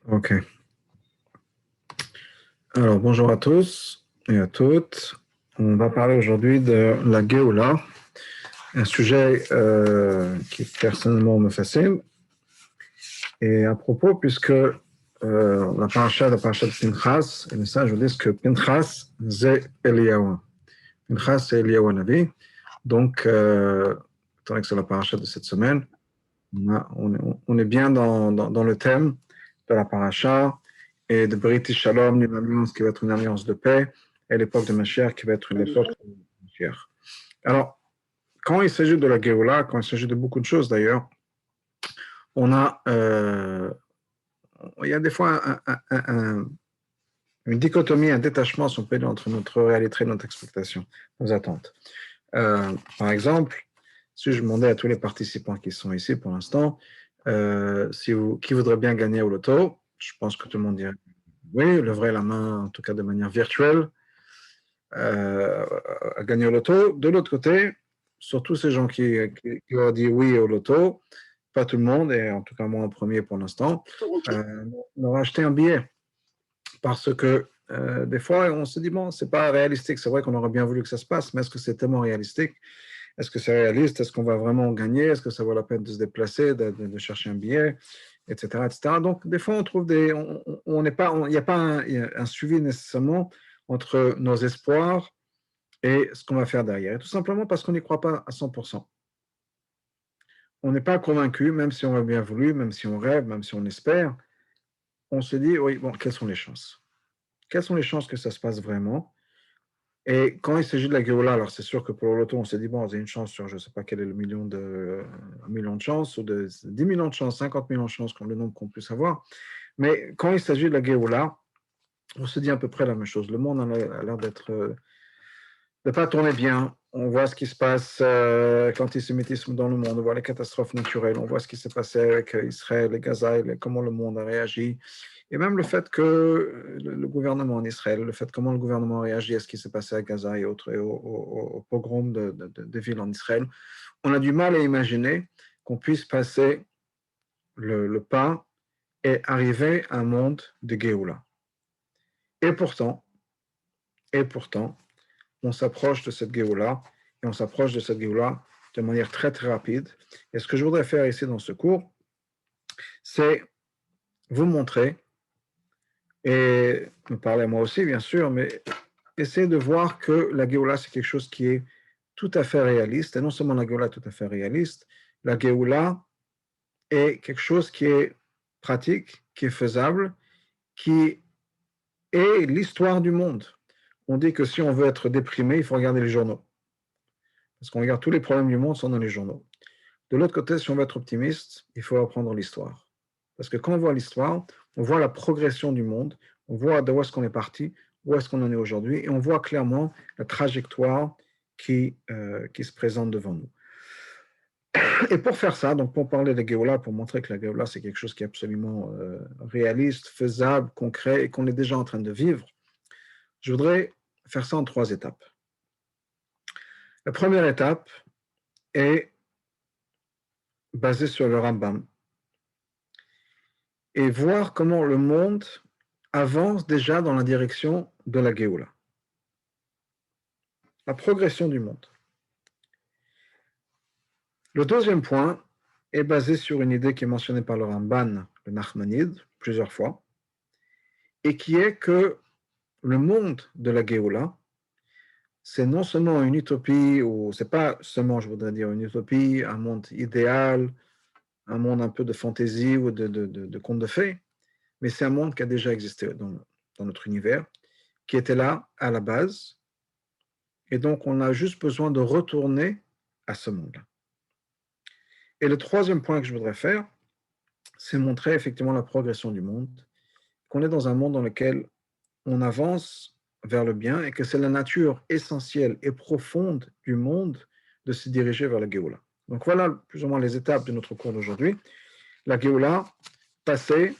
Ok. Alors, bonjour à tous et à toutes. On va parler aujourd'hui de la Géoula, un sujet qui personnellement me fascine. Et à propos, puisque la paracha de Pinchas, et le sage dit que Pinchas, c'est Eliyahu. Pinchas, c'est Eliyahu Navi. Donc, étant donné que c'est la paracha de cette semaine, on est bien dans le thème de la paracha et de British Shalom, une alliance qui va être une alliance de paix, et l'époque de Mashiach qui va être une époque de Mashiach. Alors, quand il s'agit de la Géoula, quand il s'agit de beaucoup de choses d'ailleurs, on a, il y a des fois une dichotomie, un détachement, si on peut dire, entre notre réalité et notre expectation, nos attentes. Par exemple, si je demandais à tous les participants qui sont ici pour l'instant, qui voudrait bien gagner au loto, je pense que tout le monde dirait oui, leverait la main, en tout cas de manière virtuelle, à gagner au loto. De l'autre côté, surtout ces gens qui ont dit oui au loto, pas tout le monde, et en tout cas moi en premier pour l'instant, leur acheté un billet. Parce que des fois, on se dit, bon, c'est pas réalistique. C'est vrai qu'on aurait bien voulu que ça se passe, mais est-ce que c'est tellement réalistique? Est-ce que c'est réaliste? Est-ce qu'on va vraiment gagner? Est-ce que ça vaut la peine de se déplacer, de chercher un billet, etc., etc. Donc, des fois, on trouve on n'est pas, il n'y a pas un suivi nécessairement entre nos espoirs et ce qu'on va faire derrière. Et tout simplement parce qu'on n'y croit pas à 100%. On n'est pas convaincu, même si on a bien voulu, même si on rêve, même si on espère. On se dit, oui, bon, quelles sont les chances? Quelles sont les chances que ça se passe vraiment? Et quand il s'agit de la Géoula, alors c'est sûr que pour le loto, on s'est dit, bon, il y a une chance sur, je ne sais pas quel est un million de chances, ou de 10 millions de chances, 50 millions de chances, le nombre qu'on puisse avoir. Mais quand il s'agit de la Géoula, on se dit à peu près la même chose. Le monde a l'air de ne pas tourner bien. On voit ce qui se passe avec l'antisémitisme dans le monde, on voit les catastrophes naturelles, on voit ce qui s'est passé avec Israël et Gaza, et comment le monde a réagi. Et même le fait que le gouvernement en Israël, le fait comment le gouvernement a réagi à ce qui s'est passé à Gaza et autres, et au pogrom de villes en Israël, on a du mal à imaginer qu'on puisse passer le pas et arriver à un monde de Géoula. Et pourtant, on s'approche de cette Géoula, et on s'approche de cette Géoula de manière très très rapide. Et ce que je voudrais faire ici dans ce cours, c'est vous montrer, et me parler à moi aussi bien sûr, mais essayer de voir que la Géoula c'est quelque chose qui est tout à fait réaliste, et non seulement la Géoula est tout à fait réaliste, la Géoula est quelque chose qui est pratique, qui est faisable, qui est l'histoire du monde. On dit que si on veut être déprimé, il faut regarder les journaux. Parce qu'on regarde tous les problèmes du monde sont dans les journaux. De l'autre côté, si on veut être optimiste, il faut apprendre l'histoire. Parce que quand on voit l'histoire, on voit la progression du monde, on voit d'où est-ce qu'on est parti, où est-ce qu'on en est aujourd'hui, et on voit clairement la trajectoire qui se présente devant nous. Et pour faire ça, donc pour parler de Géoula, pour montrer que la Géoula, c'est quelque chose qui est absolument réaliste, faisable, concret, et qu'on est déjà en train de vivre, je voudrais faire ça en 3 étapes. La première étape est basée sur le Rambam, et voir comment le monde avance déjà dans la direction de la Géoula. La progression du monde. Le deuxième point est basé sur une idée qui est mentionnée par le Ramban, le Nachmanide, plusieurs fois, et qui est que le monde de la Géoula, c'est non seulement une utopie, ou c'est pas seulement, je voudrais dire, une utopie, un monde idéal, un monde un peu de fantaisie ou de conte de fées, mais c'est un monde qui a déjà existé dans notre univers, qui était là à la base, et donc on a juste besoin de retourner à ce monde-là. Et le troisième point que je voudrais faire, c'est montrer effectivement la progression du monde, qu'on est dans un monde dans lequel on avance vers le bien et que c'est la nature essentielle et profonde du monde de se diriger vers la Géoula. Donc voilà plus ou moins les étapes de notre cours d'aujourd'hui. La Géoula, passé,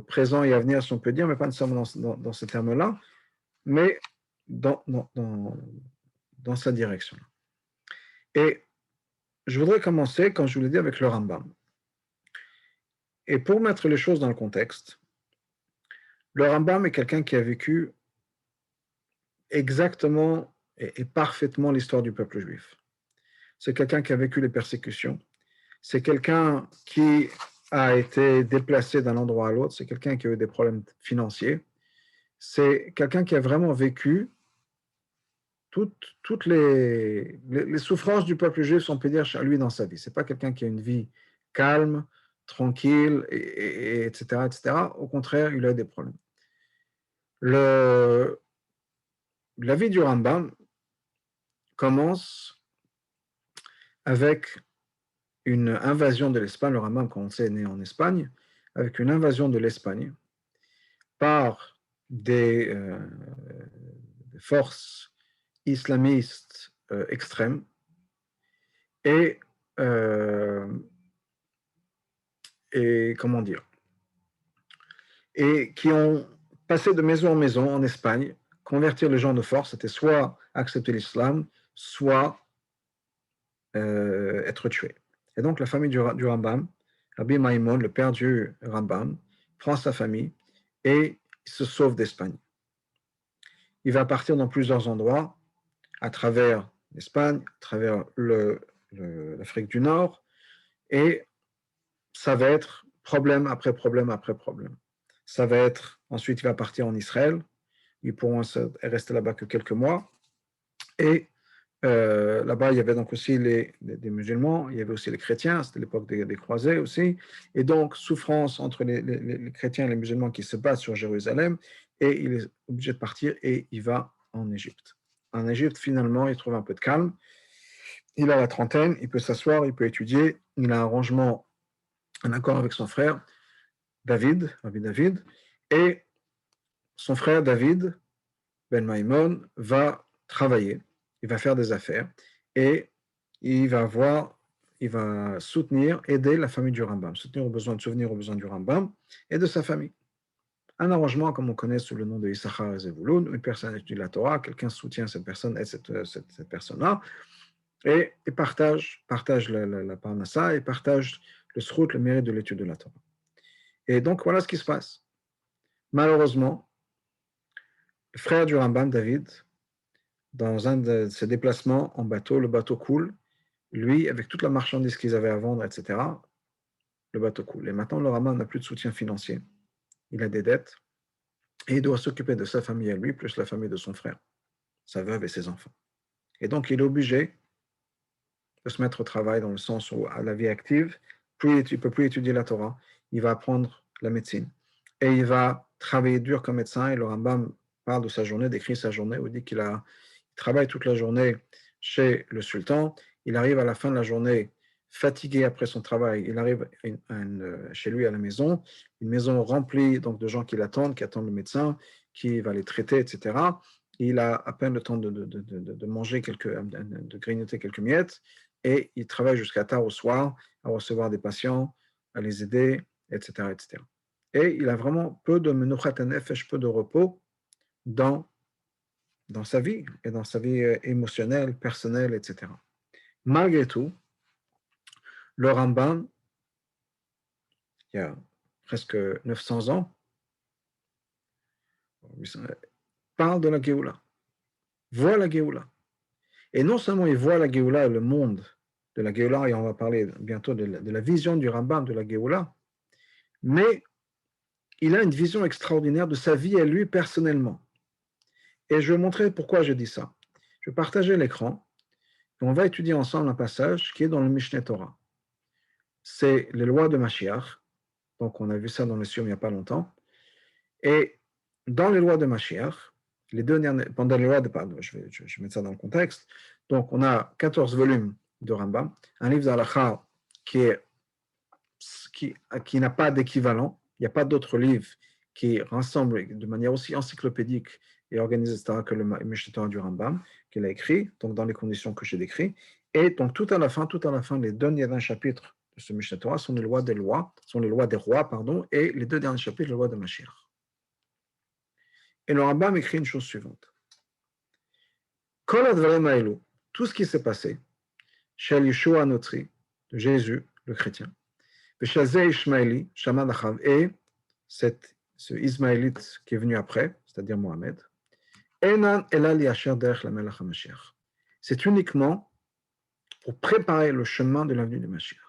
présent et avenir, si on peut dire, mais pas nécessairement dans ces termes-là, mais dans sa direction. Et je voudrais commencer, comme je vous l'ai dit, avec le Rambam. Et pour mettre les choses dans le contexte, Le Rambam est quelqu'un qui a vécu exactement et parfaitement l'histoire du peuple juif. C'est quelqu'un qui a vécu les persécutions. C'est quelqu'un qui a été déplacé d'un endroit à l'autre. C'est quelqu'un qui a eu des problèmes financiers. C'est quelqu'un qui a vraiment vécu toutes les souffrances du peuple juif, on peut dire, chez lui dans sa vie. Ce n'est pas quelqu'un qui a une vie calme, tranquille, etc., etc. Au contraire, il a eu des problèmes. La vie du Rambam commence avec une invasion de l'Espagne. Le Rambam, comme on sait, est né en Espagne, avec une invasion de l'Espagne par des forces islamistes extrêmes et, comment dire, et qui ont passé de maison en maison en Espagne, convertir les gens de force, c'était soit accepter l'islam, soit être tué. Et donc la famille du Rambam, Rabbi Maïmon, le père du Rambam, prend sa famille et se sauve d'Espagne. Il va partir dans plusieurs endroits, à travers l'Espagne, à travers l'Afrique du Nord, et ça va être problème après problème après problème. Ça va être, ensuite il va partir en Israël, ils pourront rester là-bas que quelques mois, et là-bas, il y avait donc aussi des musulmans, il y avait aussi les chrétiens, c'était l'époque des croisés aussi, et donc souffrance entre les chrétiens et les musulmans qui se battent sur Jérusalem, et il est obligé de partir et il va en Égypte. En Égypte, finalement, il trouve un peu de calme, il a la trentaine, il peut s'asseoir, il peut étudier, il a un rangement, un accord avec son frère, David, et son frère David, Ben Maïmon, va travailler, il va faire des affaires, et il va soutenir, aider la famille du Rambam, souvenir aux besoins du Rambam et de sa famille. Un arrangement, comme on connaît sous le nom de Issachar et Zevulun, une personne étudie la Torah, quelqu'un soutient cette personne et cette personne-là, et partage la parnassa, et partage le srout, le mérite de l'étude de la Torah. Et donc, voilà ce qui se passe. Malheureusement, le frère du Rambam, David, dans un de ses déplacements en bateau, le bateau coule, lui, avec toute la marchandise qu'ils avaient à vendre, etc., le bateau coule. Et maintenant, le Rambam n'a plus de soutien financier. Il a des dettes et il doit s'occuper de sa famille à lui, plus la famille de son frère, sa veuve et ses enfants. Et donc, il est obligé de se mettre au travail dans le sens où, à la vie active, il ne peut plus étudier la Torah, il va apprendre la médecine. Et il va travailler dur comme médecin. Et le Rambam parle de sa journée, décrit sa journée, où il dit qu'il travaille toute la journée chez le sultan. Il arrive à la fin de la journée fatigué après son travail. Il arrive chez lui à la maison, une maison remplie donc, de gens qui l'attendent, qui attendent le médecin, qui va les traiter, etc. Et il a à peine le temps de manger de grignoter quelques miettes. Et il travaille jusqu'à tard au soir à recevoir des patients, à les aider, etc., etc. Et il a vraiment peu de menuchat nefesh, peu de repos dans sa vie, et dans sa vie émotionnelle, personnelle, etc. Malgré tout, le Rambam, il y a presque 900 ans, parle de la Géoula, voit la Géoula. Et non seulement il voit la Géoula et le monde de la Géoula, et on va parler bientôt de la vision du Rambam de la Géoula, mais il a une vision extraordinaire de sa vie à lui personnellement. Et je vais montrer pourquoi je dis ça. Je vais partager l'écran, et on va étudier ensemble un passage qui est dans le Mishneh Torah. C'est les lois de Mashiach. Donc, on a vu ça dans le Sion il n'y a pas longtemps. Et dans les lois de Mashiach, pendant les lois de, pardon, je vais mettre ça dans le contexte. Donc, on a 14 volumes de Rambam, un livre d'Halakha qui n'a pas d'équivalent. Il n'y a pas d'autre livre qui rassemble de manière aussi encyclopédique et organisée, etc., que le Mishneh Torah du Rambam, qu'il a écrit, donc dans les conditions que j'ai décrites. Et donc, tout à la fin, les derniers chapitres de ce Mishneh Torah sont les lois des rois, et les deux derniers chapitres, les lois de Mashiach. Et le Rambam écrit une chose suivante. Kol advarim haelu, tout ce qui s'est passé, chez Yeshua Notri, de Jésus, le chrétien, et cet ce Ismaélite qui est venu après, c'est-à-dire Mohamed, c'est uniquement pour préparer le chemin de l'avenue du Mashiach.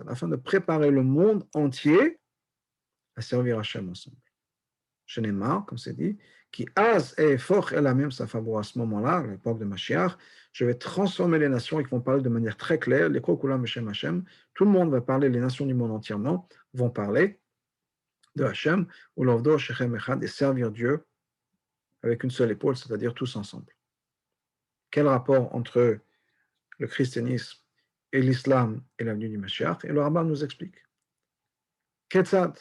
Afin de préparer le monde entier à servir Hachem ensemble. Shenemar, comme c'est dit, qui az et foch elamim safabo à ce moment-là, à l'époque de Mashiach, je vais transformer les nations et qui vont parler de manière très claire, les kokulam Hashem Hashem, tout le monde va parler, les nations du monde entièrement vont parler de Hashem, ou l'ovdo shechem echad, et servir Dieu avec une seule épaule, c'est-à-dire tous ensemble. Quel rapport entre le christianisme et l'islam et l'avenue du Mashiach? Et le rabbin nous explique. Ketzad,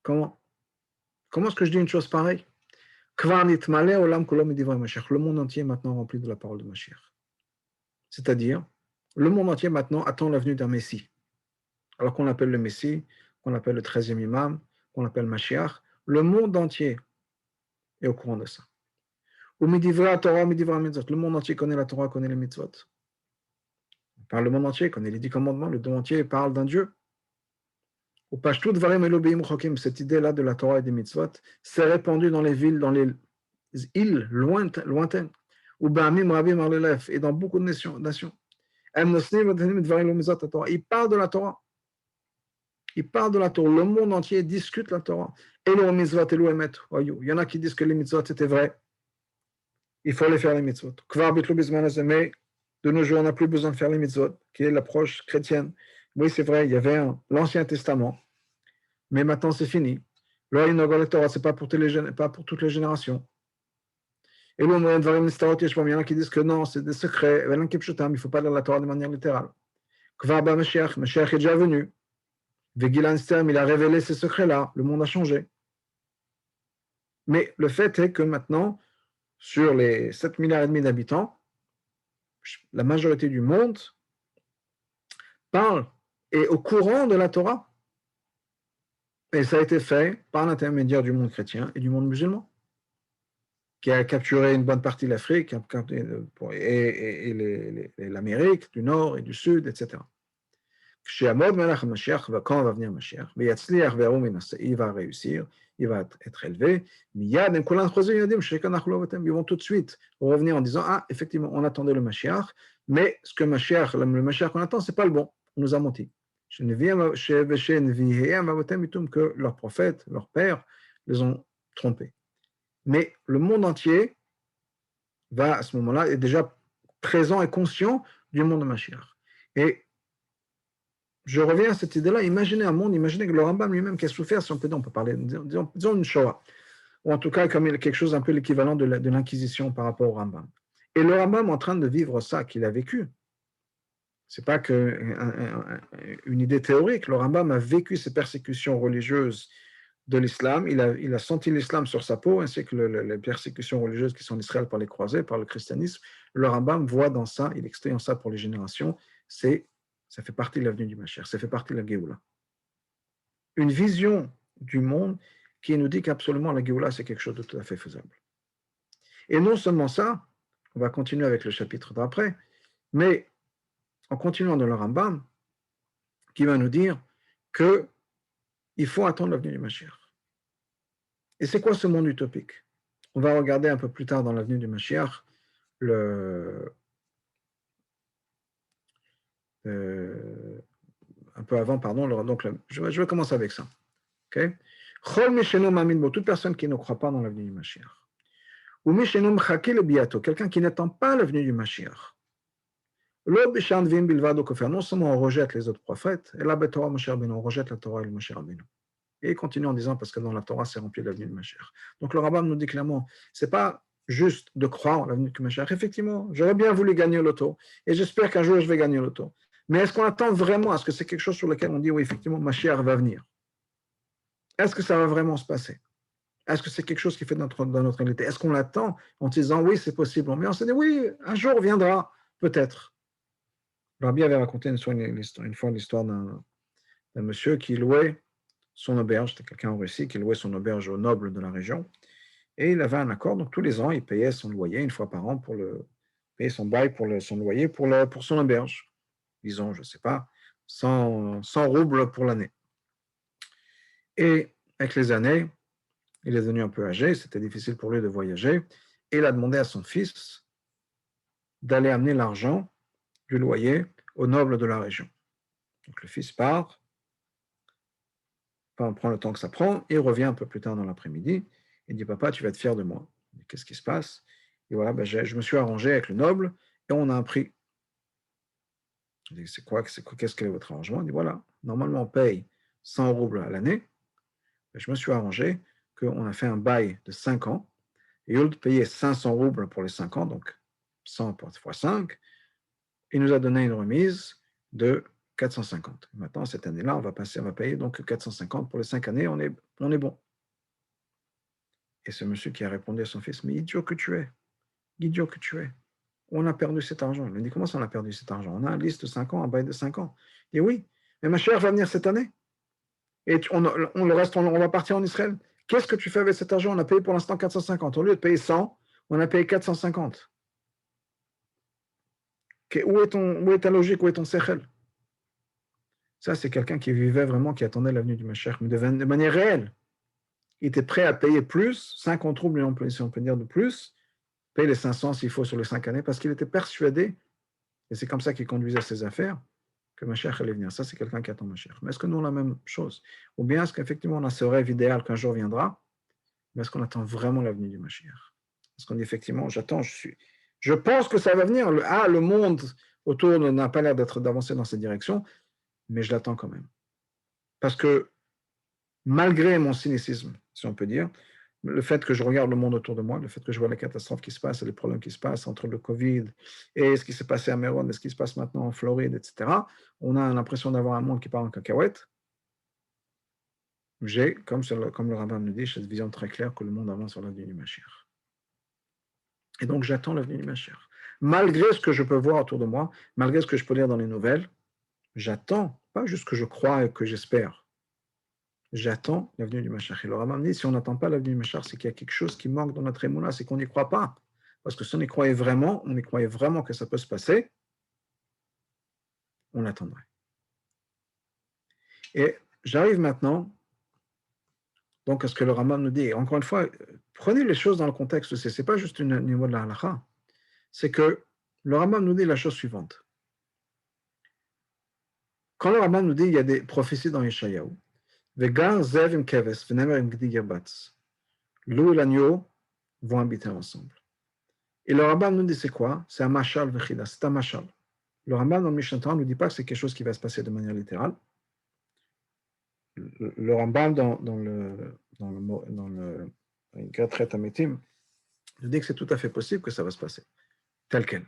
comment est-ce que je dis une chose pareille? Le monde entier est maintenant rempli de la parole de Mashiach. C'est-à-dire, le monde entier maintenant attend l'avenue d'un Messie. Alors qu'on l'appelle le Messie, qu'on l'appelle le 13e imam, qu'on l'appelle Mashiach, le monde entier est au courant de ça. Le monde entier connaît la Torah, connaît les mitzvot. Le monde entier connaît les 10 commandements, le monde entier parle d'un Dieu. Cette idée-là de la Torah et des mitzvot s'est répandue dans les villes, dans les îles lointaines, et dans beaucoup de nations. Ils parlent de la Torah. Ils parlent de la Torah. Le monde entier discute la Torah. Il y en a qui disent que les mitzvot étaient vrais. Il faut les faire les mitzvot. Mais de nos jours, on n'a plus besoin de faire les mitzvot, qui est l'approche chrétienne. Oui, c'est vrai, il y avait l'Ancien Testament, mais maintenant c'est fini. La Torah, ce n'est pas pour toutes les générations. Et il y en a qui disent que non, c'est des secrets. Il ne faut pas lire la Torah de manière littérale. Mashiach est déjà venu. Il a révélé ces secrets-là. Le monde a changé. Mais le fait est que maintenant, sur les 7,5 milliards d'habitants, la majorité du monde parle et est au courant de la Torah. Et ça a été fait par l'intermédiaire du monde chrétien et du monde musulman, qui a capturé une bonne partie de l'Afrique et l'Amérique du Nord et du Sud, etc. Quand va venir Mashiach, il va réussir, il va être élevé, ils vont tout de suite revenir en disant, ah, effectivement, on attendait le Mashiach, mais le Mashiach qu'on attend, ce n'est pas le bon, on nous a menti. Que leurs prophètes, leurs pères, les ont trompés. Mais le monde entier va, à ce moment-là, est déjà présent et conscient du monde de Mashiach. Et je reviens à cette idée-là, imaginez un monde, imaginez que le Rambam lui-même qui a souffert, si on peut dire, on peut parler, disons une Shoah, ou en tout cas comme quelque chose un peu l'équivalent de l'Inquisition par rapport au Rambam. Et le Rambam en train de vivre ça qu'il a vécu, c'est pas une idée théorique, le Rambam a vécu ces persécutions religieuses de l'islam, il a senti l'islam sur sa peau, ainsi que les persécutions religieuses qui sont en Israël par les croisés, par le christianisme. Le Rambam voit dans ça, il extrait en ça pour les générations, ça fait partie de l'avenue du Mashiach, ça fait partie de la Géoula. Une vision du monde qui nous dit qu'absolument la Géoula, c'est quelque chose de tout à fait faisable. Et non seulement ça, on va continuer avec le chapitre d'après, mais en continuant dans le Rambam, qui va nous dire qu'il faut attendre l'avenue du Mashiach. Et c'est quoi ce monde utopique? On va regarder un peu plus tard dans l'avenue du Mashiach, un peu avant, pardon, donc je vais commencer avec ça. Okay? Toute personne qui ne croit pas dans l'avenue du Mashiach. Ou quelqu'un qui n'attend pas l'avenue du Mashiach. Non seulement on rejette les autres prophètes, et la Torah, on rejette la Torah et le Moshe Rabbeinu. Et il continue en disant, parce que dans la Torah, c'est rempli de l'avenue du Mashiach. Donc le Rambam nous dit clairement, ce n'est pas juste de croire en l'avenue du Mashiach. Effectivement, j'aurais bien voulu gagner l'auto, et j'espère qu'un jour je vais gagner l'auto. Mais est-ce qu'on attend vraiment? Est-ce que c'est quelque chose sur lequel on dit, oui, effectivement, Mashiach va venir? Est-ce que ça va vraiment se passer? Est-ce que c'est quelque chose qui fait dans notre réalité? Est-ce qu'on l'attend en disant, oui, c'est possible? Mais on se dit, oui, un jour viendra, peut-être. Rabbi avait raconté une fois l'histoire d'un monsieur qui louait son auberge, c'était quelqu'un en Russie qui louait son auberge aux nobles de la région, et il avait un accord, donc tous les ans, il payait son loyer une fois par an payer son bail pour son loyer pour son auberge. Disons, je ne sais pas, 100 roubles pour l'année. Et avec les années, il est devenu un peu âgé, c'était difficile pour lui de voyager, et il a demandé à son fils d'aller amener l'argent du loyer aux nobles de la région. Donc le fils part, prend le temps que ça prend, et revient un peu plus tard dans l'après-midi, il dit, papa, tu vas être fier de moi. Qu'est-ce qui se passe? Et voilà, je me suis arrangé avec le noble, et on a un prix. Je dis, qu'est-ce que est votre arrangement? Il dit, voilà, normalement on paye 100 roubles à l'année, je me suis arrangé qu'on a fait un bail de 5 ans, et au lieu de payer 500 roubles pour les 5 ans, donc 100 x 5, il nous a donné une remise de 450. Maintenant, cette année-là, on va payer donc 450 pour les 5 années, on est bon. Et ce monsieur qui a répondu à son fils, mais idiot que tu es, on a perdu cet argent. Il lui dit, comment ça on a perdu cet argent? On a une liste de 5 ans, un bail de 5 ans. Il dit, oui, mais ma chère va venir cette année. Et on va partir en Israël. Qu'est-ce que tu fais avec cet argent? On a payé pour l'instant 450. Au lieu de payer 100, on a payé 450. Où est ta logique? Où est ton sechel? Ça, c'est quelqu'un qui vivait vraiment, qui attendait l'avenue du Mashiach, mais de manière réelle. Il était prêt à payer plus, 50 roubles, si on peut dire de plus, payer les 500 s'il faut sur les 5 années, parce qu'il était persuadé, et c'est comme ça qu'il conduisait ses affaires, que Mashiach allait venir. Ça, c'est quelqu'un qui attend Mashiach. Mais est-ce que nous, on a la même chose? Ou bien est-ce qu'effectivement, on a ce rêve idéal qu'un jour viendra, mais est-ce qu'on attend vraiment l'avenue du Mashiach? Est-ce qu'on dit effectivement, je pense que ça va venir. Le monde autour n'a pas l'air d'avancer dans cette direction, mais je l'attends quand même. Parce que malgré mon cynicisme, si on peut dire, le fait que je regarde le monde autour de moi, le fait que je vois les catastrophes qui se passent, les problèmes qui se passent entre le Covid et ce qui s'est passé à Méron et ce qui se passe maintenant en Floride, etc., on a l'impression d'avoir un monde qui part en cacahuète. J'ai, comme le rabbin me dit, cette vision très claire que le monde avance sur l'avenue du Mashiach. Et donc, j'attends l'avenue du Mashiach. Malgré ce que je peux voir autour de moi, malgré ce que je peux lire dans les nouvelles, j'attends, pas juste que je crois et que j'espère. J'attends l'avenue du Mashiach. Et le Rambam dit, si on n'attend pas l'avenue du Mashiach, c'est qu'il y a quelque chose qui manque dans notre émouna, c'est qu'on n'y croit pas. Parce que si on y croyait vraiment que ça peut se passer, on l'attendrait. Et j'arrive maintenant, donc, à ce que le Rambam nous dit. Et encore une fois, prenez les choses dans le contexte. Ce n'est pas juste un niveau de la halakha. C'est que le Rambam nous dit la chose suivante. Quand le Rambam nous dit qu'il y a des prophéties dans Yeshayahu, Vegar zev im keves, venemer im gdi gerbatz. Loup et l'agneau vont habiter ensemble. Et le Rambam nous dit c'est quoi? C'est un mashal vechida, c'est un mashal. Le Rambam dans le Mishnah Torah ne nous dit pas que c'est quelque chose qui va se passer de manière littérale. Le Rambam dans le Gretret Ametim nous dit que c'est tout à fait possible que ça va se passer, tel quel.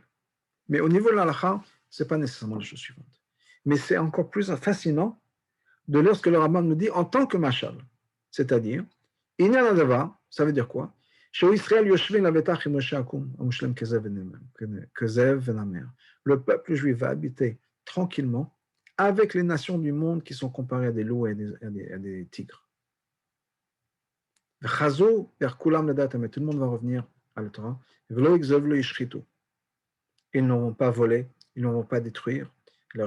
Mais au niveau de l'halakha, ce n'est pas nécessairement la chose suivante. Mais c'est encore plus fascinant de lire ce que le Rambam nous dit en tant que mashal. C'est-à-dire, Inyan ça veut dire quoi? Le peuple juif va habiter tranquillement avec les nations du monde qui sont comparées à des loups et à des tigres. Tout le monde va revenir à la Torah. Ils n'auront pas volé, ils n'auront pas détruire. Ils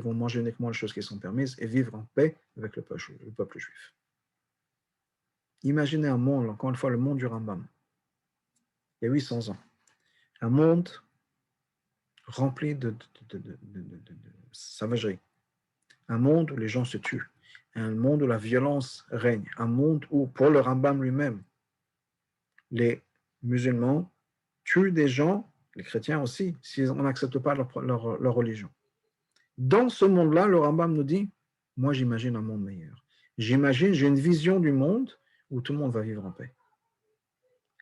vont manger uniquement les choses qui sont permises et vivre en paix avec le peuple juif. Imaginez un monde, encore une fois, le monde du Rambam, il y a 800 ans. Un monde rempli de savagerie. Un monde où les gens se tuent. Un monde où la violence règne. Un monde où, pour le Rambam lui-même, les musulmans tuent des gens, les chrétiens aussi, si on n'accepte pas leur religion. Dans ce monde-là, le Rambam nous dit, moi j'imagine un monde meilleur. J'ai une vision du monde où tout le monde va vivre en paix.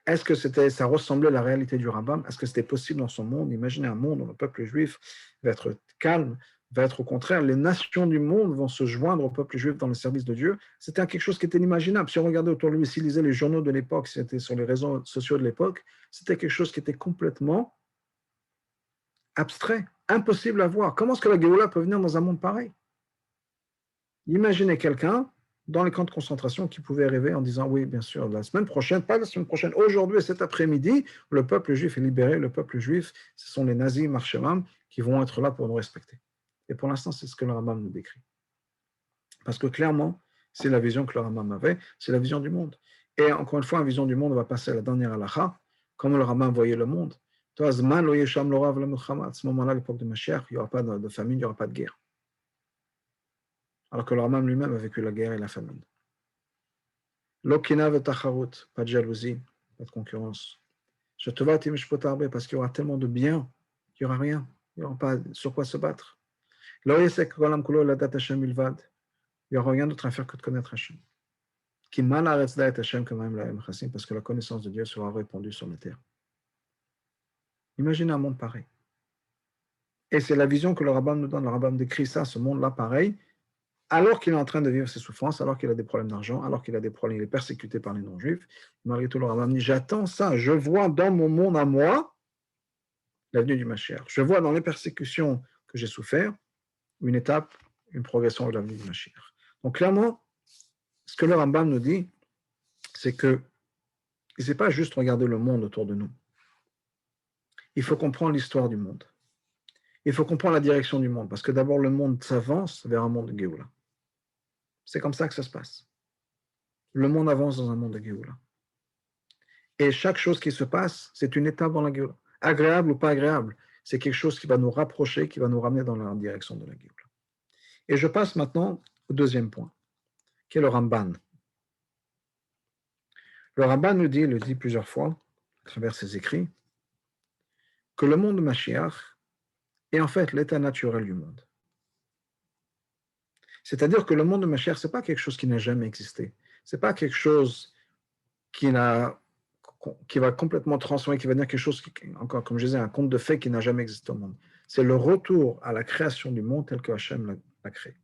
Est-ce que ça ressemblait à la réalité du Rambam? Est-ce que c'était possible dans son monde? Imaginez un monde où le peuple juif va être calme, va être au contraire, les nations du monde vont se joindre au peuple juif dans le service de Dieu. C'était quelque chose qui était inimaginable. Si on regardait autour de lui, s'il lisait les journaux de l'époque, si c'était sur les réseaux sociaux de l'époque, c'était quelque chose qui était complètement abstrait, impossible à voir. Comment est-ce que la Géoula peut venir dans un monde pareil? Imaginez quelqu'un dans les camps de concentration qui pouvait rêver en disant oui, bien sûr, la semaine prochaine, pas la semaine prochaine, aujourd'hui et cet après-midi, le peuple juif est libéré, le peuple juif, ce sont les nazis marchemam qui vont être là pour nous respecter. Et pour l'instant, c'est ce que le Rambam nous décrit. Parce que clairement, C'est la vision que le Rambam avait, c'est la vision du monde. Et encore une fois, la vision du monde, on va passer à la dernière halakha, comme le Rambam voyait le monde. À ce moment-là, à l'époque de Mashiach, il n'y aura pas de famine, il n'y aura pas de guerre. Alors que le Rambam lui-même a vécu la guerre et la famine. L'okina v'tacharut, pas de jalousie, pas de concurrence. Je te vois, parce qu'il y aura tellement de bien, il n'y aura rien, il n'y aura pas sur quoi se battre. Il n'y aura rien d'autre à faire que de connaître Hachem. Parce que la connaissance de Dieu sera répandue sur la terre. Imaginez un monde pareil. Et c'est la vision que le Rambam nous donne. Le Rambam décrit ça, ce monde-là pareil, alors qu'il est en train de vivre ses souffrances, alors qu'il a des problèmes d'argent, alors qu'il a des problèmes, il est persécuté par les non-juifs. Malgré tout, le Rambam dit, j'attends ça, je vois dans mon monde à moi la venue du Mashiach. Je vois dans les persécutions que j'ai souffert une étape, une progression de la venue du Mashiach. Donc clairement, ce que le Rambam nous dit, c'est que ce n'est pas juste regarder le monde autour de nous. Il faut comprendre l'histoire du monde. Il faut comprendre la direction du monde, parce que d'abord, le monde s'avance vers un monde de Géoula. C'est comme ça que ça se passe. Le monde avance dans un monde de Géoula. Et chaque chose qui se passe, c'est une étape dans la Géoula. Agréable ou pas agréable, c'est quelque chose qui va nous rapprocher, qui va nous ramener dans la direction de la Géoula. Et je passe maintenant au deuxième point, qui est le Ramban. Le Ramban nous dit, il le dit plusieurs fois, à travers ses écrits, que le monde de Mashiach est en fait l'état naturel du monde. C'est-à-dire que le monde de Mashiach, ce n'est pas quelque chose qui n'a jamais existé. Ce n'est pas quelque chose qui va complètement transformer, qui va dire quelque chose, encore comme je disais, un conte de fées qui n'a jamais existé au monde. C'est le retour à la création du monde tel que Hachem l'a créé.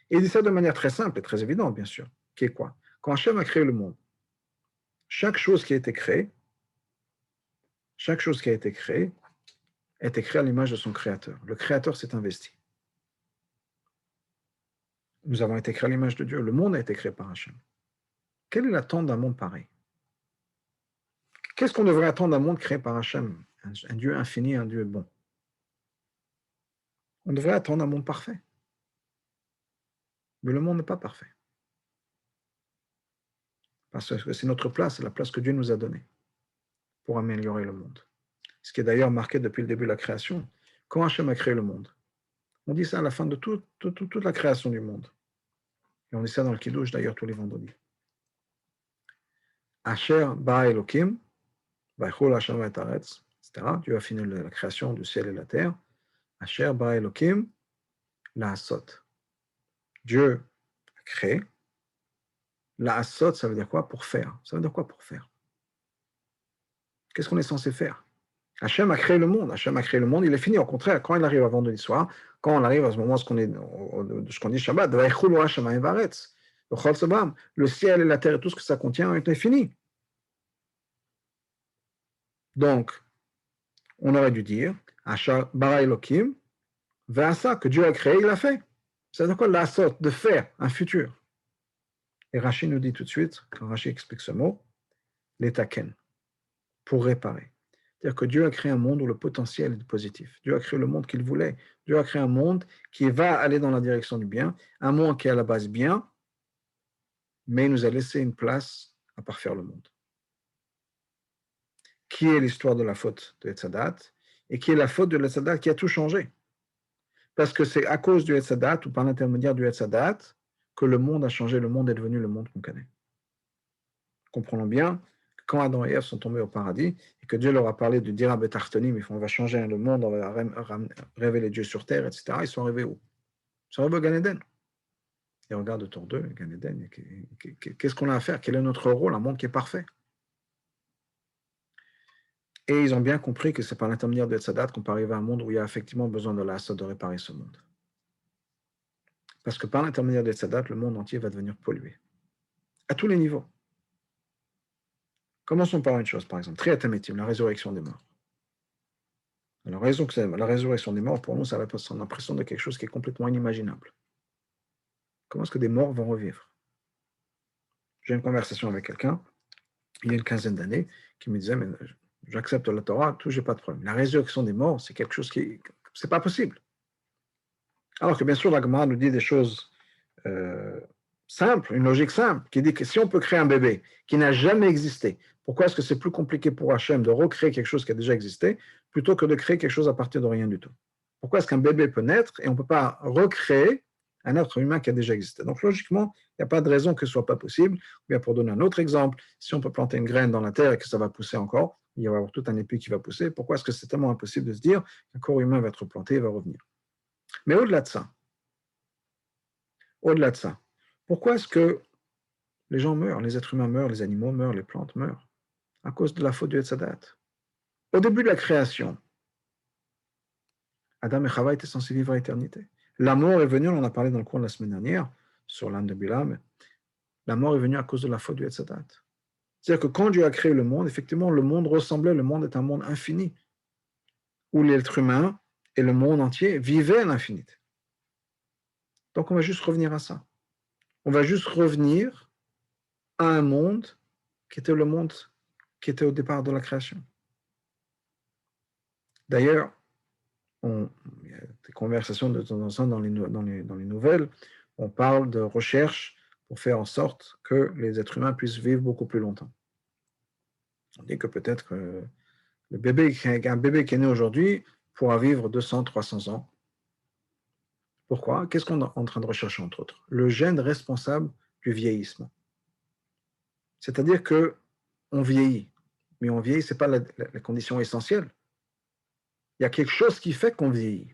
Et il dit ça de manière très simple et très évidente, bien sûr, qui est quoi? Quand Hachem a créé le monde, chaque chose qui a été créée a été créée à l'image de son créateur. Le créateur s'est investi. Nous avons été créés à l'image de Dieu. Le monde a été créé par Hachem. Quelle est l'attente d'un monde pareil? Qu'est-ce qu'on devrait attendre d'un monde créé par Hachem? Un Dieu infini, un Dieu bon. On devrait attendre un monde parfait. Mais le monde n'est pas parfait. Parce que c'est notre place, c'est la place que Dieu nous a donnée pour améliorer le monde. Ce qui est d'ailleurs marqué depuis le début de la création. Quand Hachem a créé le monde, on dit ça à la fin de toute la création du monde. Et on dit ça dans le Kiddush d'ailleurs tous les vendredis. Asher ba Elokim, Vaychol Hashem et Aretz, etc. Dieu a fini la création du ciel et de la terre. Asher ba Elokim, la Asot. Dieu a créé. La Asot, ça veut dire quoi? Pour faire. Ça veut dire quoi pour faire? Qu'est-ce qu'on est censé faire? Hachem a créé le monde. Hachem a créé le monde. Il est fini. Au contraire, quand il arrive à vendredi soir, quand on arrive à ce moment de ce qu'on dit Shabbat, le ciel et la terre et tout ce que ça contient ont été finis. Donc, on aurait dû dire Asher bara Elokim, Ve'asa, que Dieu a créé, il a fait. C'est-à-dire quoi? La sorte de faire un futur. Et Rashi nous dit tout de suite, quand Rashi explique ce mot, l'étaken, pour réparer. C'est-à-dire que Dieu a créé un monde où le potentiel est positif. Dieu a créé le monde qu'il voulait. Dieu a créé un monde qui va aller dans la direction du bien, un monde qui est à la base bien, mais il nous a laissé une place à parfaire le monde. Qui est l'histoire de la faute de Etzadat, et qui est la faute de Etzadat qui a tout changé. Parce que c'est à cause du Etzadat, ou par l'intermédiaire du Etzadat, que le monde a changé, le monde est devenu le monde qu'on connaît. Comprenons bien, quand Adam et Ève sont tombés au paradis, et que Dieu leur a parlé de Dira Betartonim, on va changer le monde, on va révéler Dieu sur terre, etc., ils sont arrivés où? Ils sont arrivés au Gan Eden. Et regarde autour d'eux, le Gan Eden, qu'est-ce qu'on a à faire? Quel est notre rôle? Un monde qui est parfait. Et ils ont bien compris que c'est par l'intermédiaire de Tzadat qu'on peut arriver à un monde où il y a effectivement besoin de l'Assad de réparer ce monde. Parce que par l'intermédiaire de Tzadat, le monde entier va devenir pollué. À tous les niveaux. Commençons par une chose, par exemple. Triatamétim, la résurrection des morts. Alors, la résurrection des morts, pour nous, ça va passer en impression de quelque chose qui est complètement inimaginable. Comment est-ce que des morts vont revivre? J'ai une conversation avec quelqu'un, il y a une quinzaine d'années, qui me disait, mais j'accepte la Torah, tout, j'ai pas de problème. La résurrection des morts, c'est quelque chose qui, c'est pas possible. Alors que bien sûr, la Gemara nous dit des choses simple, une logique simple, qui dit que si on peut créer un bébé qui n'a jamais existé, pourquoi est-ce que c'est plus compliqué pour Hachem de recréer quelque chose qui a déjà existé plutôt que de créer quelque chose à partir de rien du tout? Pourquoi est-ce qu'un bébé peut naître et on ne peut pas recréer un être humain qui a déjà existé? Donc logiquement, il n'y a pas de raison que ce ne soit pas possible. Ou bien pour donner un autre exemple, si on peut planter une graine dans la terre et que ça va pousser encore, il va y avoir tout un épi qui va pousser. Pourquoi est-ce que c'est tellement impossible de se dire qu'un corps humain va être planté et va revenir? Mais au-delà de ça, pourquoi est-ce que les gens meurent, les êtres humains meurent, les animaux meurent, les plantes meurent? À cause de la faute du Etzadat. Au début de la création, Adam et Chava étaient censés vivre à l'éternité. La mort est venue, on en a parlé dans le cours de la semaine dernière, sur l'âne de Bilam, la mort est venue à cause de la faute du Etzadat. C'est-à-dire que quand Dieu a créé le monde, effectivement, le monde ressemblait, le monde est un monde infini, où l'être humain et le monde entier vivaient à l'infinité. Donc on va juste revenir à ça. On va juste revenir à un monde qui était le monde qui était au départ de la création. D'ailleurs, il y a des conversations de temps en temps dans les nouvelles, on parle de recherche pour faire en sorte que les êtres humains puissent vivre beaucoup plus longtemps. On dit que peut-être que un bébé qui est né aujourd'hui pourra vivre 200, 300 ans. Pourquoi? Qu'est-ce qu'on est en train de rechercher, entre autres? Le gène responsable du vieillissement. C'est-à-dire qu'on vieillit, mais on vieillit, ce n'est pas la condition essentielle. Il y a quelque chose qui fait qu'on vieillit.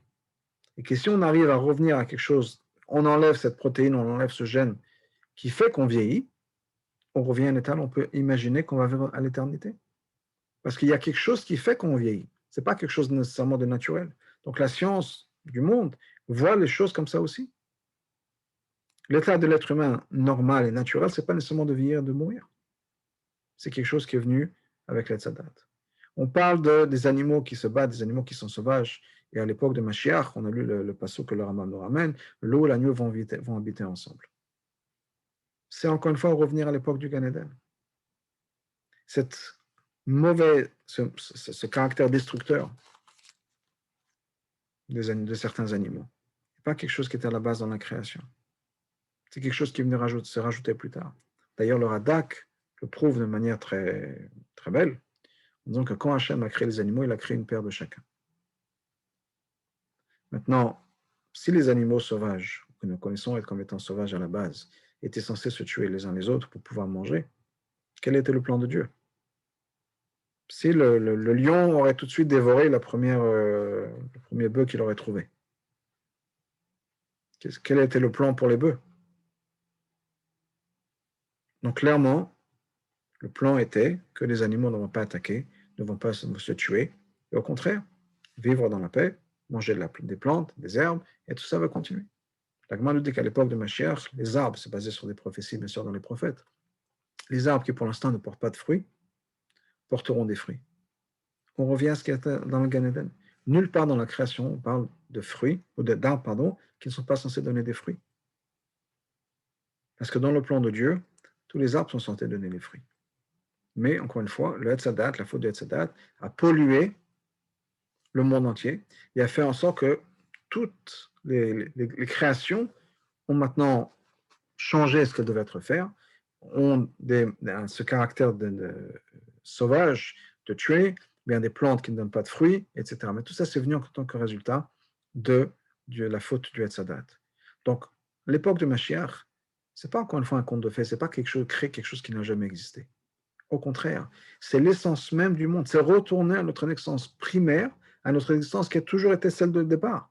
Et que si on arrive à revenir à quelque chose, on enlève cette protéine, on enlève ce gène qui fait qu'on vieillit, on revient à un état où on peut imaginer qu'on va vivre à l'éternité. Parce qu'il y a quelque chose qui fait qu'on vieillit. Ce n'est pas quelque chose nécessairement de naturel. Donc la science du monde voit les choses comme ça aussi. L'état de l'être humain normal et naturel, ce n'est pas nécessairement de vieillir et de mourir. C'est quelque chose qui est venu avec l'Etzadat. On parle des animaux qui se battent, des animaux qui sont sauvages. Et à l'époque de Mashiach, on a lu le passage que le Rambam nous ramène, l'eau et l'agneau vont habiter ensemble. C'est encore une fois revenir à l'époque du Gan Eden. Ce caractère destructeur de certains animaux, n'est pas quelque chose qui était à la base dans la création. C'est quelque chose qui est venu se rajouter plus tard. D'ailleurs, le Radak le prouve de manière très, très belle, en disant que quand Hachem a créé les animaux, il a créé une paire de chacun. Maintenant, si les animaux sauvages, que nous connaissons comme étant sauvages à la base, étaient censés se tuer les uns les autres pour pouvoir manger, quel était le plan de Dieu? Si le lion aurait tout de suite dévoré le premier bœuf qu'il aurait trouvé, quel était le plan pour les bœufs? Donc clairement, le plan était que les animaux ne vont pas attaquer, ne vont pas se tuer, et au contraire, vivre dans la paix, manger des plantes, des herbes, et tout ça va continuer. La Gemara nous dit qu'à l'époque de Mashiach, les arbres, c'est basé sur des prophéties, bien sûr, dans les prophètes, les arbres qui pour l'instant ne portent pas de fruits, porteront des fruits. On revient à ce qui est dans le Gan Eden. Nulle part dans la création, on parle de fruits, ou d'arbres, pardon, qui ne sont pas censés donner des fruits. Parce que dans le plan de Dieu, tous les arbres sont censés donner des fruits. Mais, encore une fois, le Etzadat, la faute de Etzadat, a pollué le monde entier et a fait en sorte que toutes les créations ont maintenant changé ce qu'elles devaient être faire, ont ce caractère sauvage de tuer, bien des plantes qui ne donnent pas de fruits, etc. Mais tout ça, c'est venu en tant que résultat de la faute du Etzadat. Donc, l'époque de Mashiach, ce n'est pas encore une fois un conte de fées, ce n'est pas créer quelque chose qui n'a jamais existé. Au contraire, c'est l'essence même du monde, c'est retourner à notre essence primaire, à notre existence qui a toujours été celle de départ.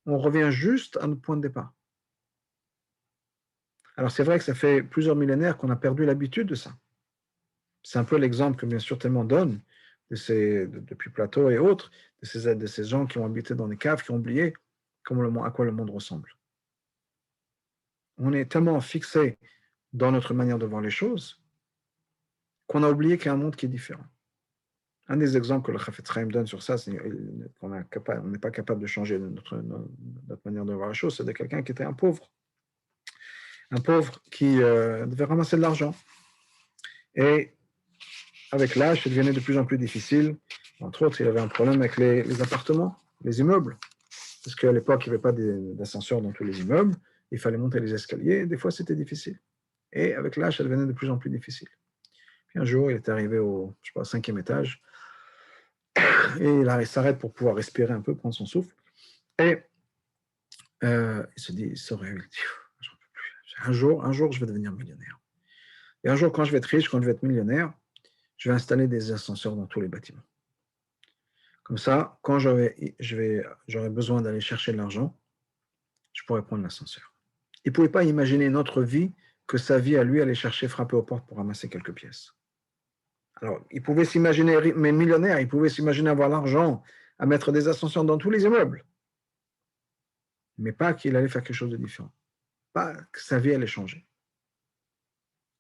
On revient juste à notre point de départ. Alors c'est vrai que ça fait plusieurs millénaires qu'on a perdu l'habitude de ça. C'est un peu l'exemple que bien sûr tellement donne depuis Platon et autres, de ces gens qui ont habité dans des caves, qui ont oublié à quoi le monde ressemble. On est tellement fixé dans notre manière de voir les choses qu'on a oublié qu'il y a un monde qui est différent. Un des exemples que le Chafetz Chaim donne sur ça, c'est qu'on n'est pas capable de changer notre manière de voir les choses, c'est de quelqu'un qui était un pauvre qui devait ramasser de l'argent. Et avec l'âge, ça devenait de plus en plus difficile. Entre autres, il avait un problème avec les appartements, les immeubles, parce qu'à l'époque, il n'y avait pas d'ascenseur dans tous les immeubles. il fallait monter les escaliers, et des fois c'était difficile. Et avec l'âge, ça devenait de plus en plus difficile. Puis un jour, il est arrivé au, je sais pas, 5e étage, et il s'arrête pour pouvoir respirer un peu, prendre son souffle, et il se dit, il se réveille, il dit, j'en peux plus. Un jour, je vais devenir millionnaire. Et un jour, quand je vais être riche, quand je vais être millionnaire, je vais installer des ascenseurs dans tous les bâtiments. Comme ça, quand j'aurai besoin d'aller chercher de l'argent, je pourrais prendre l'ascenseur. Il ne pouvait pas imaginer une autre vie que sa vie à lui, aller chercher, frapper aux portes pour ramasser quelques pièces. Alors, il pouvait s'imaginer, mais millionnaire, il pouvait s'imaginer avoir l'argent à mettre des ascenseurs dans tous les immeubles, mais pas qu'il allait faire quelque chose de différent. Pas que sa vie allait changer.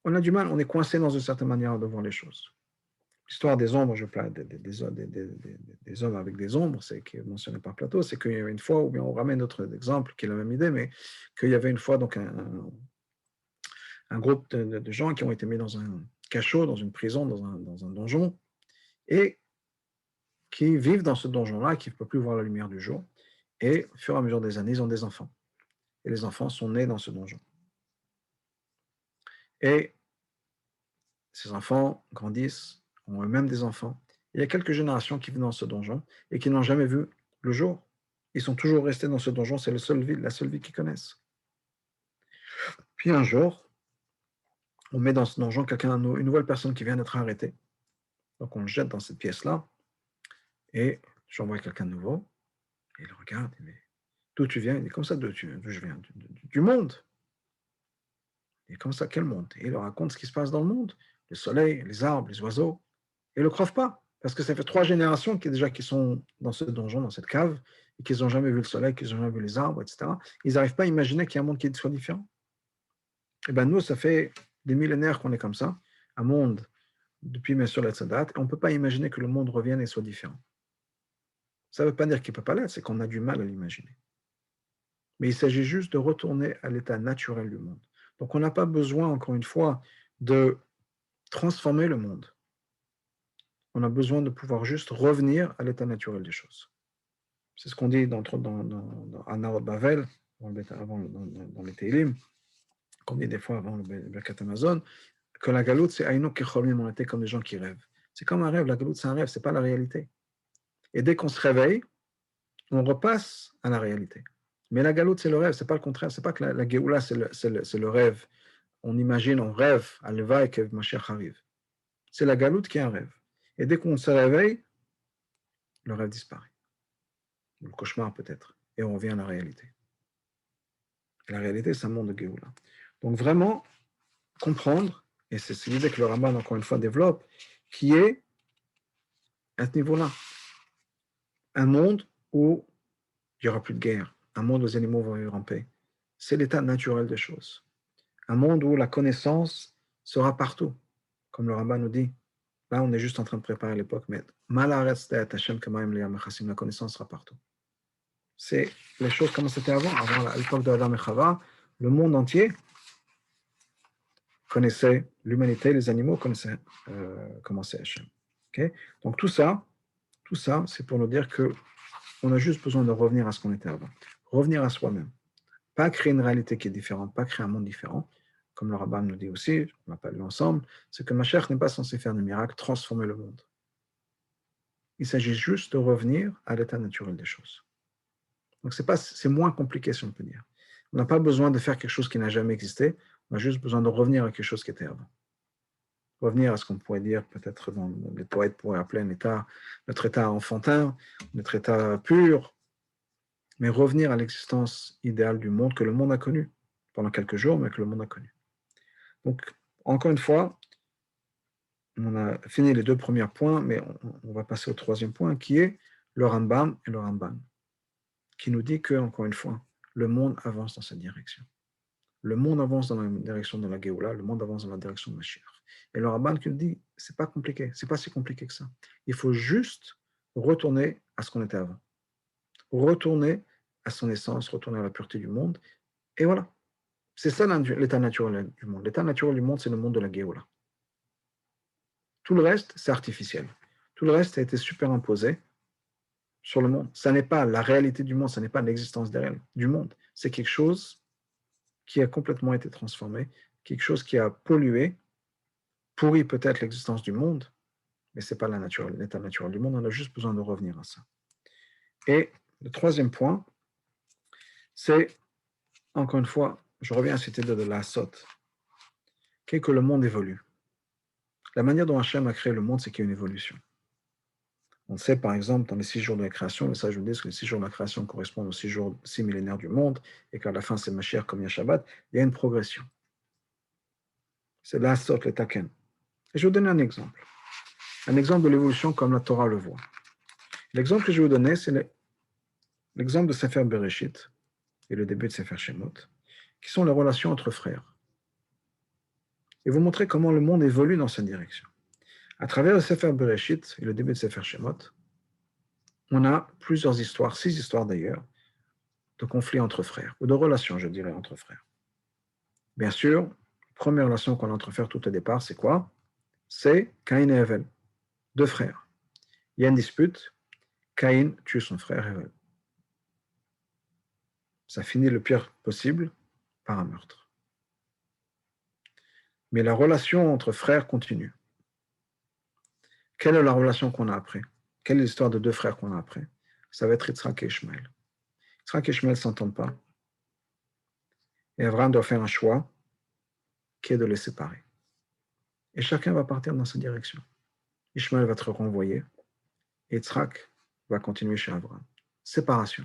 On a du mal, on est coincé dans une certaine manière de voir les choses. L'histoire des ombres, je parle des hommes avec des ombres, c'est qui est mentionné par Plateau, c'est qu'il y avait une fois, ou bien on ramène d'autres exemples qui est la même idée, mais qu'il y avait une fois donc un groupe de gens qui ont été mis dans un cachot, dans une prison, dans un donjon, et qui vivent dans ce donjon-là, qui ne peuvent plus voir la lumière du jour, et au fur et à mesure des années, ils ont des enfants. Et les enfants sont nés dans ce donjon. Et ces enfants grandissent, ont eux-mêmes des enfants. Il y a quelques générations qui vivent dans ce donjon et qui n'ont jamais vu le jour. Ils sont toujours restés dans ce donjon, c'est la seule vie qu'ils connaissent. Puis un jour, on met dans ce donjon une nouvelle personne qui vient d'être arrêtée. Donc on le jette dans cette pièce-là et j'envoie quelqu'un de nouveau. Et il regarde, il dit, mais d'où tu viens? Il dit, comme ça, d'où je viens? Du monde. Et comme ça, quel monde? Et il leur raconte ce qui se passe dans le monde. Le soleil, les arbres, les oiseaux. Et ils ne le croient pas. Parce que ça fait 3 générations qui sont dans ce donjon, dans cette cave, et qu'ils n'ont jamais vu le soleil, qu'ils n'ont jamais vu les arbres, etc. Ils n'arrivent pas à imaginer qu'il y a un monde qui soit différent. Et bien nous, ça fait des millénaires qu'on est comme ça, un monde, depuis bien sûr la Tzaddat, et on ne peut pas imaginer que le monde revienne et soit différent. Ça ne veut pas dire qu'il ne peut pas l'être, c'est qu'on a du mal à l'imaginer. Mais il s'agit juste de retourner à l'état naturel du monde. Donc on n'a pas besoin, encore une fois, de transformer le monde. On a besoin de pouvoir juste revenir à l'état naturel des choses. C'est ce qu'on dit dans Anarot Bavel, dans les Teilim, qu'on dit des fois avant le Birkat Amazon, que la galoute, c'est Aïno Kecholmim, on était comme des gens qui rêvent. C'est comme un rêve, la galoute, c'est un rêve, c'est pas la réalité. Et dès qu'on se réveille, on repasse à la réalité. Mais la galoute, c'est le rêve, c'est pas le contraire, c'est pas que la Géoula, c'est le rêve. On imagine, on rêve, à l'Evaï, que Mashiach arrive. C'est la galoute qui est un rêve. Et dès qu'on se réveille, le rêve disparaît. Le cauchemar peut-être. Et on revient à la réalité. Et la réalité, c'est un monde de Géoula. Donc vraiment, comprendre, et c'est l'idée que le Ramban, encore une fois, développe, qui est à ce niveau-là. Un monde où il n'y aura plus de guerre. Un monde où les animaux vont vivre en paix. C'est l'état naturel des choses. Un monde où la connaissance sera partout. Comme le Ramban nous dit, là, on est juste en train de préparer l'époque, mais la connaissance sera partout. C'est les choses comme c'était avant l'époque de Adam et Chava, le monde entier connaissait l'humanité, les animaux connaissaient comment c'est Hachem. Okay? Donc tout ça, c'est pour nous dire qu'on a juste besoin de revenir à ce qu'on était avant. Revenir à soi-même. Pas créer une réalité qui est différente, pas créer un monde différent. Comme le Rabbin nous dit aussi, on n'a pas lu ensemble, c'est que Mashiach n'est pas censé faire de miracles, transformer le monde. Il s'agit juste de revenir à l'état naturel des choses. Donc c'est moins compliqué, si on peut dire. On n'a pas besoin de faire quelque chose qui n'a jamais existé, on a juste besoin de revenir à quelque chose qui était avant. Revenir à ce qu'on pourrait dire, peut-être les poètes pourraient appeler notre état enfantin, notre état pur, mais revenir à l'existence idéale du monde que le monde a connu pendant quelques jours, mais que le monde a connu. Donc, encore une fois, on a fini les 2 premiers points, mais on va passer au 3e point, qui est le Rambam et le Ramban, qui nous dit que, encore une fois, le monde avance dans cette direction. Le monde avance dans la direction de la Géoula, le monde avance dans la direction de Mashiach. Et le Ramban qui nous dit, c'est pas compliqué, c'est pas si compliqué que ça. Il faut juste retourner à ce qu'on était avant. Retourner à son essence, retourner à la pureté du monde. Et voilà. C'est ça l'état naturel du monde. L'état naturel du monde, c'est le monde de la Géoula. Tout le reste, c'est artificiel. Tout le reste a été superimposé sur le monde. Ça n'est pas la réalité du monde, ça n'est pas l'existence du monde. C'est quelque chose qui a complètement été transformé, quelque chose qui a pollué, pourri peut-être l'existence du monde, mais ce n'est pas l'état naturel du monde, on a juste besoin de revenir à ça. Et le troisième point, c'est, encore une fois, je reviens à cette idée de la sotte, qui est que le monde évolue. La manière dont Hachem a créé le monde, c'est qu'il y a une évolution. On sait, par exemple, dans les 6 jours de la création, les sages nous disent que les 6 jours de la création correspondent aux 6 millénaires du monde, et qu'à la fin, c'est Mashiach comme il y a Shabbat, il y a une progression. C'est la sotte, le taken. Et je vais vous donner un exemple de l'évolution comme la Torah le voit. L'exemple que je vais vous donner, c'est l'exemple de Sefer Bereshit et le début de Sefer Shemot, qui sont les relations entre frères. Et vous montrer comment le monde évolue dans cette direction. À travers le Sefer Bereshit et le début de Sefer Shemot, on a plusieurs histoires, 6 histoires d'ailleurs, de conflits entre frères, ou de relations, je dirais, entre frères. Bien sûr, la première relation qu'on a entre frères tout au départ, c'est quoi? C'est Caïn et Hevel, 2 frères. Il y a une dispute, Caïn tue son frère Hevel. Ça finit le pire possible par un meurtre. Mais la relation entre frères continue. Quelle est la relation qu'on a après? Quelle est l'histoire de 2 frères qu'on a après? Ça va être Yitzhak et Ishmaël. Yitzhak et Ishmaël ne s'entendent pas. Et Abraham doit faire un choix qui est de les séparer. Et chacun va partir dans sa direction. Ishmaël va être renvoyé. Et Yitzhak va continuer chez Abraham. Séparation.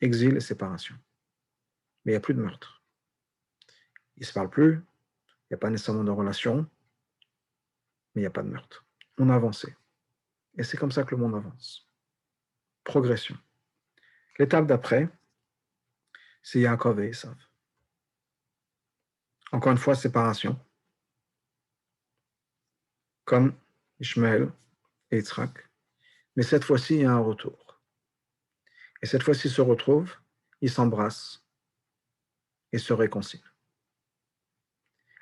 Exil et séparation. Mais il n'y a plus de meurtre. Ils ne se parlent plus. Il n'y a pas nécessairement de relation. Mais il n'y a pas de meurtre. On a avancé. Et c'est comme ça que le monde avance. Progression. L'étape d'après, c'est Yaakov et Esav. Encore une fois, séparation. Comme Ishmaël et Yitzhak. Mais cette fois-ci, il y a un retour. Et cette fois-ci, ils se retrouvent, ils s'embrassent et se réconcilient.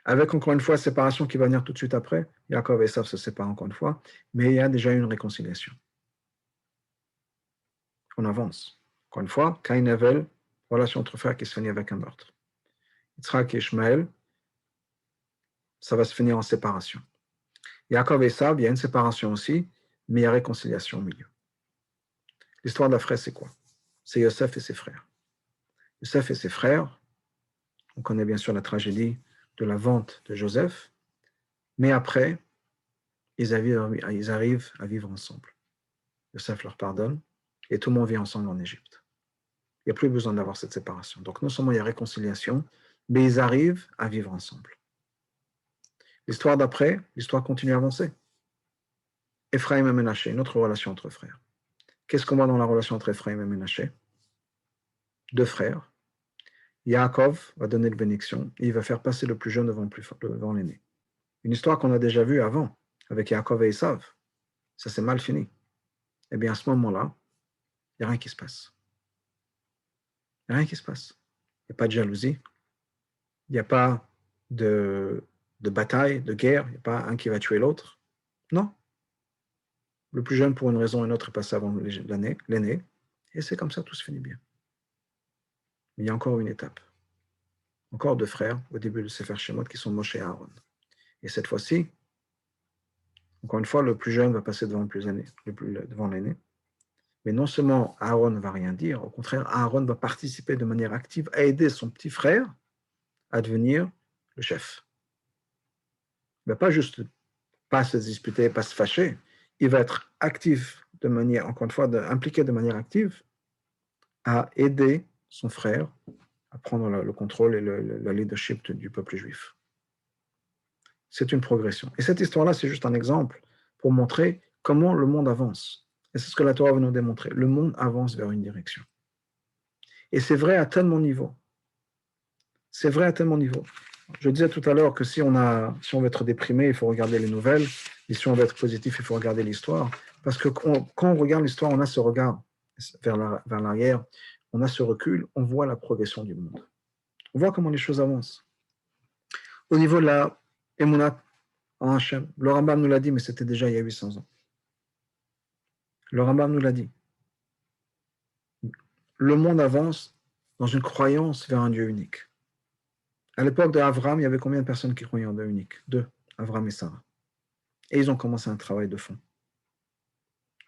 Avec encore une fois, séparation qui va venir tout de suite après. Yaakov et Esav se séparent encore une fois, mais il y a déjà une réconciliation. On avance. Encore une fois, Caïn et Hevel, relation entre frères qui se finit avec un meurtre. Yitzhak et Ishmaël, ça va se finir en séparation. Yaakov et Esav, il y a une séparation aussi, mais il y a réconciliation au milieu. L'histoire d'après, c'est quoi? C'est Yosef et ses frères. Yosef et ses frères, on connaît bien sûr la tragédie de la vente de Joseph, mais après, ils arrivent à vivre ensemble. Yosef leur pardonne, et tout le monde vit ensemble en Égypte. Il n'y a plus besoin d'avoir cette séparation. Donc non seulement il y a réconciliation, mais ils arrivent à vivre ensemble. L'histoire d'après, l'histoire continue à avancer. Ephraim et Ménaché, une autre relation entre frères. Qu'est-ce qu'on voit dans la relation entre Ephraim et Ménaché? 2 frères. Yaakov va donner la bénédiction et il va faire passer le plus jeune devant l'aîné. Une histoire qu'on a déjà vue avant avec Yaakov et Esav. Ça s'est mal fini. Eh bien, à ce moment-là, il n'y a rien qui se passe. Il n'y a rien qui se passe. Il n'y a pas de jalousie. Il n'y a pas de bataille, de guerre. Il n'y a pas un qui va tuer l'autre. Non. Le plus jeune, pour une raison ou une autre, est passé avant l'aîné. Et c'est comme ça, tout se finit bien. Mais il y a encore une étape. Encore 2 frères au début de Sefer Shemot qui sont Moshe et Aaron. Et cette fois-ci, encore une fois, le plus jeune va passer devant l'aîné. Mais non seulement Aaron ne va rien dire, au contraire, Aaron va participer de manière active à aider son petit frère à devenir le chef. Il ne va pas juste pas se disputer, pas se fâcher. Il va être actif de manière, encore une fois, impliqué de manière active à aider son frère à prendre le contrôle et le leadership du peuple juif. C'est une progression. Et cette histoire-là, c'est juste un exemple pour montrer comment le monde avance. Et c'est ce que la Torah veut nous démontrer. Le monde avance vers une direction. Et c'est vrai à tellement de niveaux. C'est vrai à tellement de niveaux. Je disais tout à l'heure que si on veut être déprimé, il faut regarder les nouvelles. Et si on veut être positif, il faut regarder l'histoire. Parce que quand on regarde l'histoire, on a ce regard vers l'arrière, on a ce recul, on voit la progression du monde. On voit comment les choses avancent. Au niveau de la Emunat en Hachem, le Rambam nous l'a dit, mais c'était déjà il y a 800 ans. Le Rambam nous l'a dit. Le monde avance dans une croyance vers un Dieu unique. À l'époque d'Abraham, il y avait combien de personnes qui croyaient en Dieu unique? Deux, Abraham et Sarah. Et ils ont commencé un travail de fond,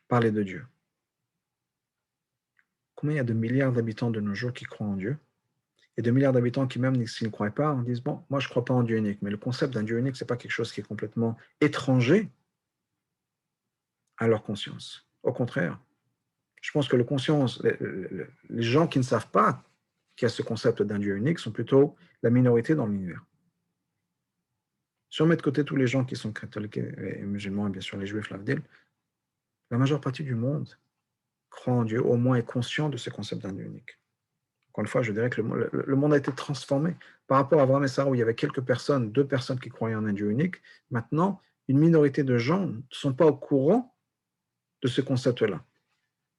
parler de Dieu. Combien il y a de milliards d'habitants de nos jours qui croient en Dieu? Et de milliards d'habitants qui, même s'ils ne croient pas, disent, bon, moi je ne crois pas en Dieu unique. Mais le concept d'un Dieu unique, ce n'est pas quelque chose qui est complètement étranger à leur conscience. Au contraire, je pense que les gens qui ne savent pas qu'il y a ce concept d'un Dieu unique sont plutôt la minorité dans l'univers. Si on met de côté tous les gens qui sont catholiques et musulmans, et bien sûr les juifs, l'Avdil, la majeure partie du monde croit en Dieu, au moins est conscient de ce concept d'un Dieu unique. Encore une fois, je dirais que le monde a été transformé. Par rapport à Abraham et Sarah, où il y avait quelques personnes, deux personnes qui croyaient en un Dieu unique, maintenant, une minorité de gens ne sont pas au courant de ce concept-là,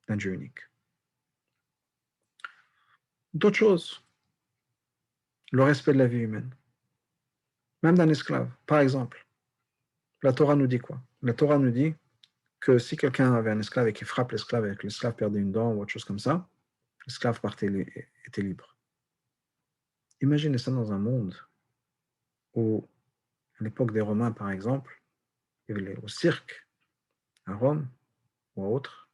d'un Dieu unique. D'autres choses, le respect de la vie humaine, même d'un esclave. Par exemple, la Torah nous dit quoi? La Torah nous dit que si quelqu'un avait un esclave et qu'il frappe l'esclave et que l'esclave perdait une dent ou autre chose comme ça, l'esclave était libre. Imaginez ça dans un monde où, à l'époque des Romains, par exemple, il y avait au cirque, à Rome ou autre,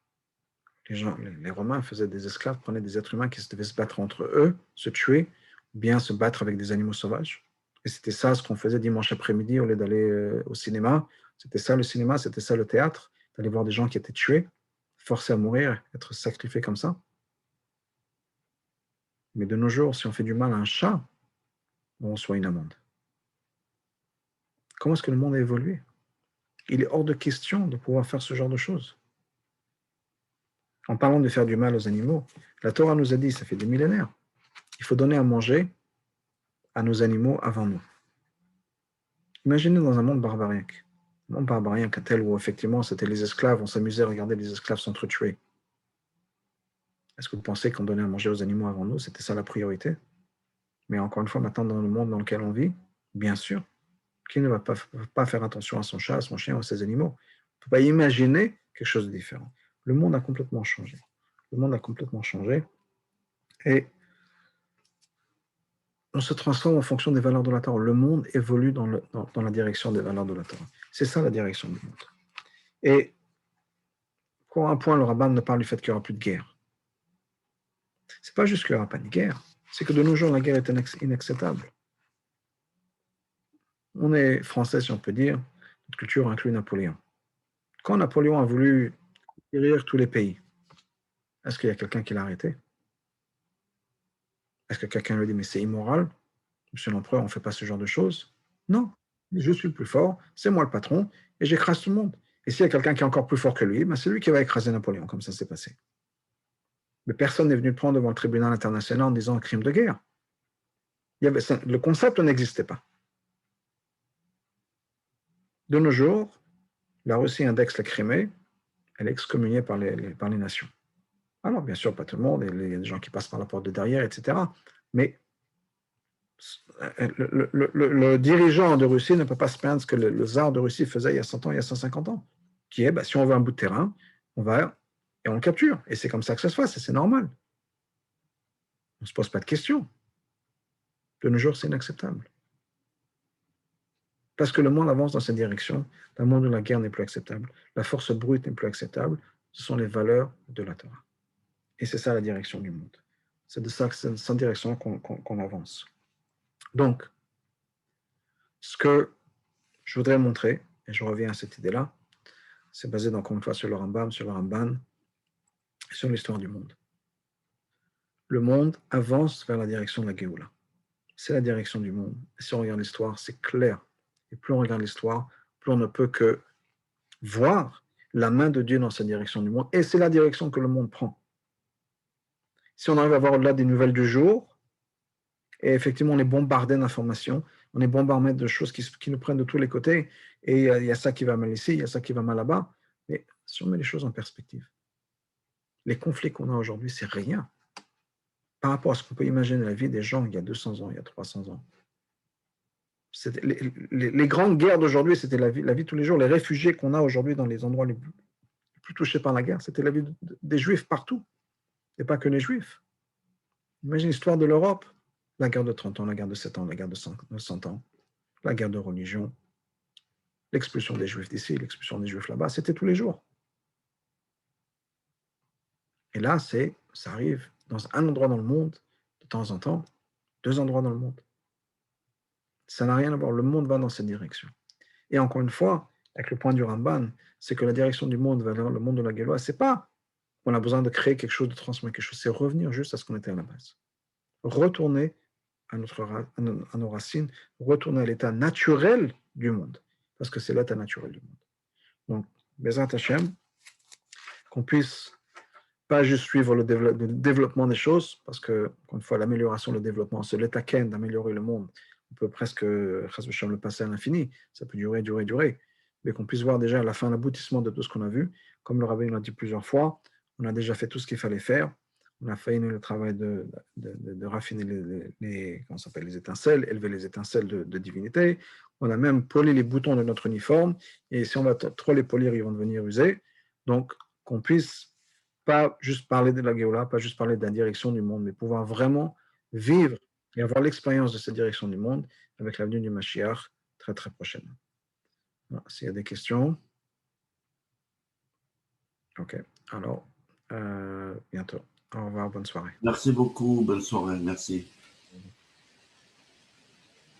les Romains faisaient des esclaves, prenaient des êtres humains qui devaient se battre entre eux, se tuer, ou bien se battre avec des animaux sauvages. Et c'était ça ce qu'on faisait dimanche après-midi au lieu d'aller au cinéma. C'était ça le cinéma, c'était ça le théâtre, d'aller voir des gens qui étaient tués, forcés à mourir, être sacrifiés comme ça. Mais de nos jours, si on fait du mal à un chat, on reçoit une amende. Comment est-ce que le monde a évolué? Il est hors de question de pouvoir faire ce genre de choses. En parlant de faire du mal aux animaux, la Torah nous a dit, ça fait des millénaires, il faut donner à manger à nos animaux avant nous. Imaginez dans un monde barbarique, un monde barbarique tel où effectivement c'était les esclaves, on s'amusait à regarder les esclaves s'entretuer. Est-ce que vous pensez qu'on donnait à manger aux animaux avant nous? C'était ça la priorité? Mais encore une fois, maintenant dans le monde dans lequel on vit, bien sûr, qui ne va pas faire attention à son chat, à son chien ou à ses animaux? On ne peut pas imaginer quelque chose de différent. Le monde a complètement changé. Le monde a complètement changé et on se transforme en fonction des valeurs de la Torah. Le monde évolue dans la direction des valeurs de la Torah. C'est ça la direction du monde. Et pour un point, le rabbin ne parle du fait qu'il n'y aura plus de guerre. Ce n'est pas juste qu'il n'y aura pas de guerre, c'est que de nos jours, la guerre est inacceptable. On est français, si on peut dire, notre culture inclut Napoléon. Quand Napoléon a voulu conquérir tous les pays, est-ce qu'il y a quelqu'un qui l'a arrêté? Est-ce que quelqu'un lui dit, mais c'est immoral, monsieur l'empereur, on ne fait pas ce genre de choses? Non, je suis le plus fort, c'est moi le patron, et j'écrase tout le monde. Et s'il y a quelqu'un qui est encore plus fort que lui, ben c'est lui qui va écraser Napoléon, comme ça s'est passé. Mais personne n'est venu le prendre devant le tribunal international en disant crime de guerre. Le concept n'existait pas. De nos jours, la Russie indexe la Crimée, elle est excommuniée par les nations. Alors, bien sûr, pas tout le monde, il y a des gens qui passent par la porte de derrière, etc. Mais le dirigeant de Russie ne peut pas se plaindre de ce que le tsar de Russie faisait il y a 100 ans, il y a 150 ans, qui est, si on veut un bout de terrain, on va et on le capture. Et c'est comme ça que ça se passe, et c'est normal. On ne se pose pas de questions. De nos jours, c'est inacceptable. Parce que le monde avance dans cette direction, un monde où la guerre n'est plus acceptable, la force brute n'est plus acceptable, ce sont les valeurs de la Torah. Et c'est ça la direction du monde. C'est de ça, c'est cette direction qu'on avance. Donc, ce que je voudrais montrer, et je reviens à cette idée-là, c'est basé encore une fois sur le Rambam, sur le Ramban, sur l'histoire du monde. Le monde avance vers la direction de la Géoula. C'est la direction du monde. Et si on regarde l'histoire, c'est clair. Et plus on regarde l'histoire, plus on ne peut que voir la main de Dieu dans cette direction du monde. Et c'est la direction que le monde prend. Si on arrive à voir au-delà des nouvelles du jour, et effectivement on est bombardé d'informations, on est bombardé de choses qui nous prennent de tous les côtés, et il y a ça qui va mal ici, il y a ça qui va mal là-bas, mais si on met les choses en perspective, les conflits qu'on a aujourd'hui, c'est rien par rapport à ce qu'on peut imaginer la vie des gens il y a 200 ans, il y a 300 ans. Les grandes guerres d'aujourd'hui, c'était la vie de tous les jours. Les réfugiés qu'on a aujourd'hui dans les endroits les plus touchés par la guerre, c'était la vie des Juifs partout, et pas que les Juifs. Imagine l'histoire de l'Europe. La guerre de 30 ans, la guerre de 7 ans, la guerre de 100 ans, la guerre de religion, l'expulsion des Juifs d'ici, l'expulsion des Juifs là-bas, c'était tous les jours. Et là, ça arrive dans un endroit dans le monde, de temps en temps, 2 endroits dans le monde. Ça n'a rien à voir. Le monde va dans cette direction. Et encore une fois, avec le point du Ramban, c'est que la direction du monde vers le monde de la Géloa, c'est pas qu'on a besoin de créer quelque chose, de transmettre quelque chose, c'est revenir juste à ce qu'on était à la base. Retourner à nos racines, retourner à l'état naturel du monde, parce que c'est l'état naturel du monde. Donc, Bezrat Hashem, qu'on puisse pas juste suivre le développement des choses, parce que, encore une fois, l'amélioration, le développement, c'est l'état ken d'améliorer le monde. On peut presque le passer à l'infini, ça peut durer, durer, durer, mais qu'on puisse voir déjà à la fin l'aboutissement de tout ce qu'on a vu. Comme le rabbin l'a dit plusieurs fois, on a déjà fait tout ce qu'il fallait faire. On a fait le travail de raffiner les étincelles, élever les étincelles de divinité. On a même poli les boutons de notre uniforme, et si on va trop les polir, ils vont devenir usés. Donc, qu'on puisse pas juste parler de la Géoula, pas juste parler de la direction du monde, mais pouvoir vraiment vivre et avoir l'expérience de cette direction du monde avec l'avenue du Mashiach très très prochainement. Voilà, s'il y a des questions. Ok, alors, bientôt. Au revoir, bonne soirée. Merci beaucoup, bonne soirée, merci.